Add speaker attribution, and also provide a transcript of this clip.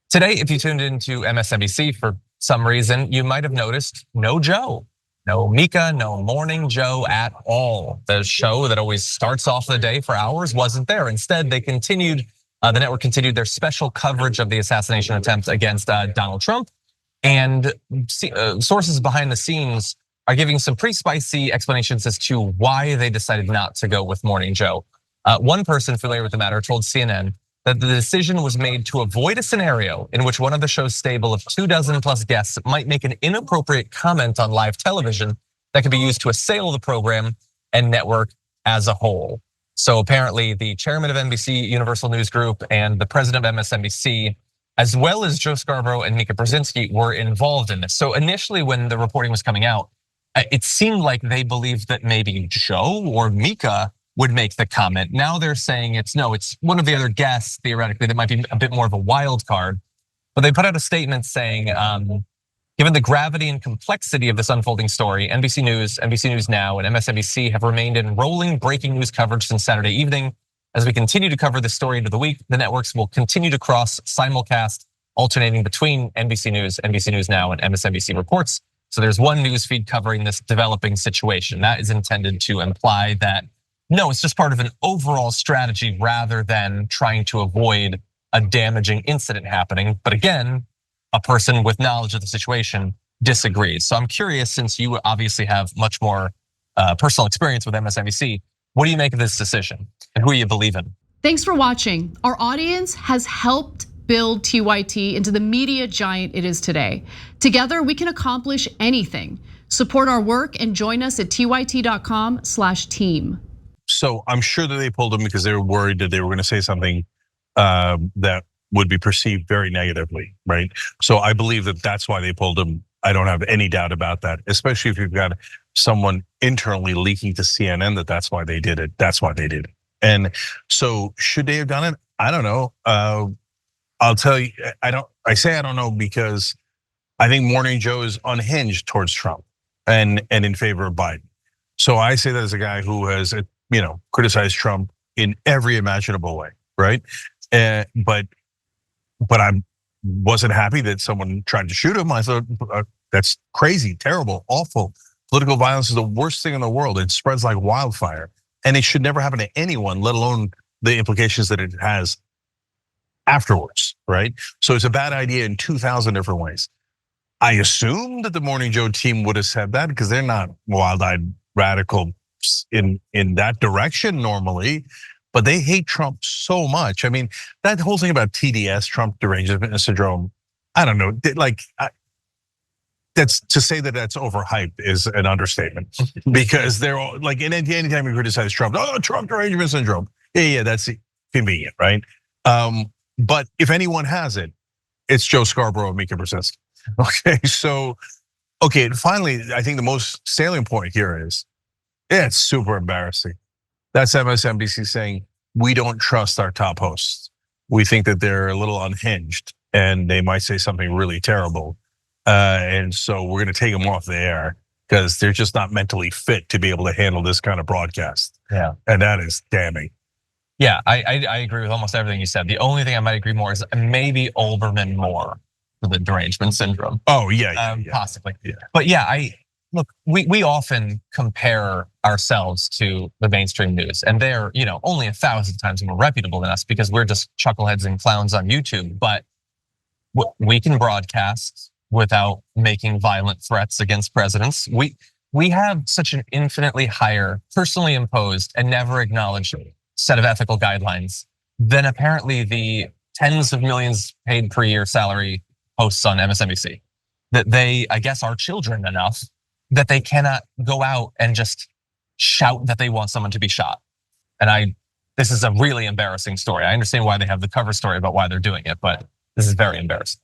Speaker 1: Today, if you tuned into MSNBC for some reason, you might have noticed no Joe, no Mika, no Morning Joe at all. The show that always starts off the day for hours wasn't there. Instead, they continued, the network continued their special coverage of the assassination attempt against Donald Trump. And sources behind the scenes are giving some pretty spicy explanations as to why they decided not to go with Morning Joe. One person familiar with the matter told CNN that the decision was made to avoid a scenario in which one of the show's stable of 24 plus guests might make an inappropriate comment on live television that could be used to assail the program and network as a whole. So apparently the chairman of NBC Universal News Group and the president of MSNBC, as well as Joe Scarborough and Mika Brzezinski, were involved in this. So initially when the reporting was coming out, it seemed like they believed that maybe Joe or Mika would make the comment. Now they're saying it's one of the other guests, theoretically, that might be a bit more of a wild card. But they put out a statement saying, given the gravity and complexity of this unfolding story, NBC News Now, and MSNBC have remained in rolling breaking news coverage since Saturday evening. As we continue to cover this story into the week, the networks will continue to cross simulcast, alternating between NBC News Now, and MSNBC reports. So there's one news feed covering this developing situation. That is intended to imply that no, it's just part of an overall strategy rather than trying to avoid a damaging incident happening. But again, a person with knowledge of the situation disagrees. So I'm curious, since you obviously have much more personal experience with MSNBC, what do you make of this decision and who you believe in?
Speaker 2: Thanks for watching. Our audience has helped build TYT into the media giant it is today. Together, we can accomplish anything. Support our work and join us at tyt.com/team.
Speaker 3: So I'm sure that they pulled him because they were worried that they were going to say something that would be perceived very negatively, right? So I believe that that's why they pulled him. I don't have any doubt about that, especially if you've got someone internally leaking to CNN that that's why they did it. That's why they did it. And so should they have done it? I don't know. I'll tell you, I say I don't know because I think Morning Joe is unhinged towards Trump and in favor of Biden. So I say that as a guy who has criticized Trump in every imaginable way, right? But I wasn't happy that someone tried to shoot him. I thought that's crazy, terrible, awful. Political violence is the worst thing in the world. It spreads like wildfire, and it should never happen to anyone, let alone the implications that it has afterwards, right? So it's a bad idea in 2,000 different ways. I assume that the Morning Joe team would have said that because they're not wild-eyed radical in that direction normally, but they hate Trump so much. I mean, that whole thing about TDS, Trump derangement syndrome, I don't know, that's to say that that's overhyped is an understatement because they're all like, anytime you criticize Trump, Trump derangement syndrome. Yeah, that's convenient, right? But if anyone has it, it's Joe Scarborough and Mika Brzezinski. Okay, finally, I think the most salient point here is, it's super embarrassing. That's MSNBC saying, we don't trust our top hosts. We think that they're a little unhinged and they might say something really terrible. And so we're gonna take them off the air because they're just not mentally fit to be able to handle this kind of broadcast.
Speaker 1: Yeah.
Speaker 3: And that is damning.
Speaker 1: Yeah, I agree with almost everything you said. The only thing I might agree more is maybe Olbermann more for the derangement syndrome.
Speaker 3: Oh, yeah.
Speaker 1: Possibly. Yeah. But yeah, look, we often compare ourselves to the mainstream news, and they're only 1,000 times more reputable than us because we're just chuckleheads and clowns on YouTube. But we can broadcast without making violent threats against presidents. We have such an infinitely higher, personally imposed and never acknowledged set of ethical guidelines than apparently the tens of millions paid per year salary hosts on MSNBC. That they, I guess, are children enough that they cannot go out and just shout that they want someone to be shot. And this is a really embarrassing story. I understand why they have the cover story about why they're doing it, but this is very embarrassing.